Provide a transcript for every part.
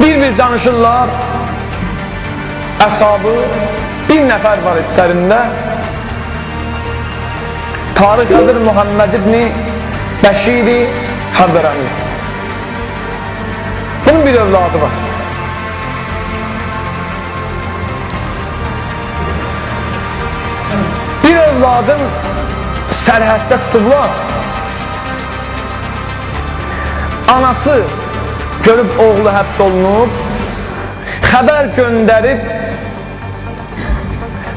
Bir danışırlar. Əshabı bir nəfər var içlərində. Tarix adır Muhammed ibn Bəşiri Həzrəni. Bunun bir övladı var. Bir övladın sərhəddə tutublar. Anası görüb oğlu həbs olunub, xəbər göndərib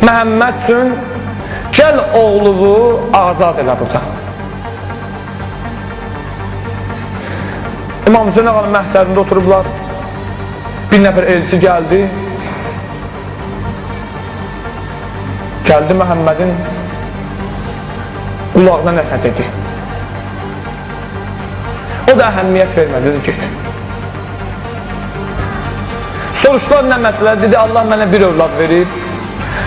Məhəmməd üçün gəl oğluvu azad elə buradan. İmam Hüseyin ağanın məhsərində oturublar. Bir nəfər elçi gəldi. Gəldi Məhəmmədin qulağına nəsə dedi. O da əhəmiyyət vermədi, dedi, get. Soruşlar nə məsələ? Dedi, Allah mənə bir övlad verib.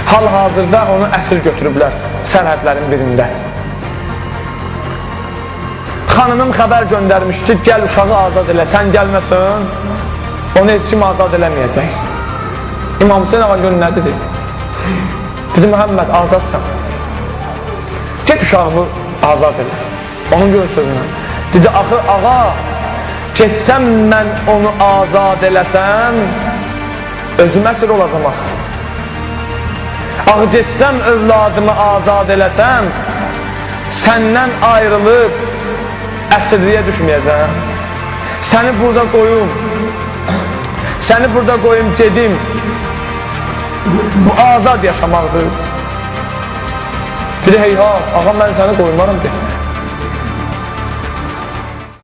Hal-hazırda onu əsir götürüblər sərhədlərin birində. Xanımım xəbər göndərmiş ki, gəl uşağı azad elə, sən gəlməsən, onu heç kim azad eləməyəcək. İmam Hüseyin ağa görün nə dedi? Dedi, Məhəmməd, azadsan. Get uşağı azad elə. Onun görün sözündən. Dedi, axı, ağa, getsəm mən onu azad eləsəm, özüm əsir olacam axı. Ağı getsəm, övladımı azad eləsəm, səndən ayrılıb əsirliyə düşməyəcəm. Səni burada qoyum, gedim. Bu azad yaşamaqdır. Dedi, heyhat, ağa, mən səni qoymaram, getmə.